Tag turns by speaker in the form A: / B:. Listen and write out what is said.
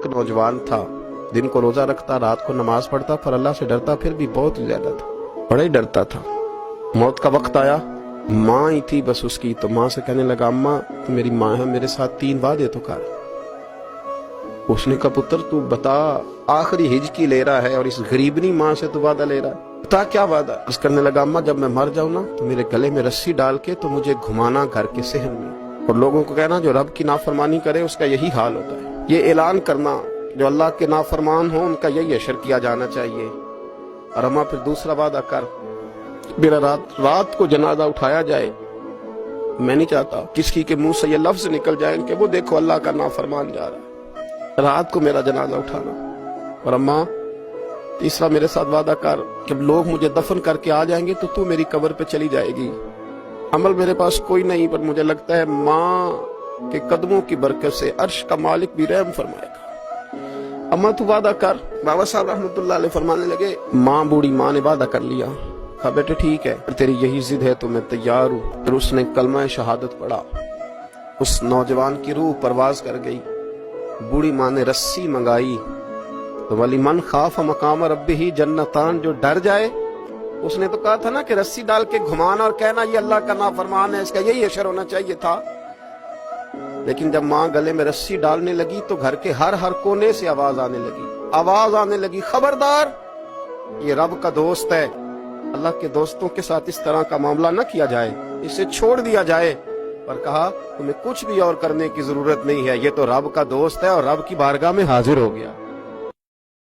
A: एक नौजवान था, दिन को रोजा रखता, रात को नमाज पढ़ता, पर अल्लाह से डरता फिर भी बहुत ज्यादा था, बड़ा ही डरता था। मौत का वक्त आया, माँ ही थी बस उसकी, तो माँ से कहने लगा, अम्मा मेरी माँ है, मेरे साथ 3 वादे तो कर। उसने कहा, पुत्र तू बता, आखिरी हिज की ले रहा है और इस गरीबनी माँ से तू वादा ले रहा है, बता क्या वादा। बस करने लगा, अम्मा जब मैं मर जाऊं ना तो मेरे गले में रस्सी डाल के तो मुझे घुमाना घर के सहन में, और लोगों को कहना जो रब की नाफरमानी करे उसका यही हाल होता है। ये ऐलान करना जो अल्लाह के नाफरमान हो उनका यही अशर किया जाना चाहिए। और अम्मा फिर दूसरा वादा कर, मेरा रात को जनाजा उठाया जाए, मैं नहीं चाहता किसी के मुंह से ये लफ्ज निकल जाए कि वो देखो अल्लाह का नाफरमान जा रहा है, रात को मेरा जनाजा उठाना। और अम्मा तीसरा मेरे साथ वादा कर, जब लोग मुझे दफन करके आ जाएंगे तो तू मेरी कब्र पे चली जाएगी। अमल मेरे पास कोई नहीं, पर मुझे लगता है माँ के कदमों की बरकत से अर्श का मालिक भी रहम फरमाएगा। अम्मा तू वादा कर। बाबा साहब रहमतुल्लाह अलैह फरमाने लगे, माँ बूढ़ी माँ ने वादा कर लिया। कहा बेटे ठीक है, तेरी यही जिद है तो मैं तैयार हूँ। फिर उसने कलमा शहादत पढ़ा, उस नौजवान की रूह परवाज कर गई। बूढ़ी माँ ने रस्सी मंगाई, तो वली मन खाफ मकाम रब्बी ही जन्नतान, जो डर जाए, उसने तो कहा था ना कि रस्सी डाल के घुमाना और कहना ये अल्लाह का नाफरमान है, इसका यही अशर होना चाहिए था। लेकिन जब माँ गले में रस्सी डालने लगी तो घर के हर कोने से आवाज आने लगी, खबरदार ये रब का दोस्त है, अल्लाह के दोस्तों के साथ इस तरह का मामला न किया जाए, इसे छोड़ दिया जाए। और कहा तुम्हें कुछ भी और करने की जरूरत नहीं है, ये तो रब का दोस्त है और रब की बारगाह में हाजिर हो गया।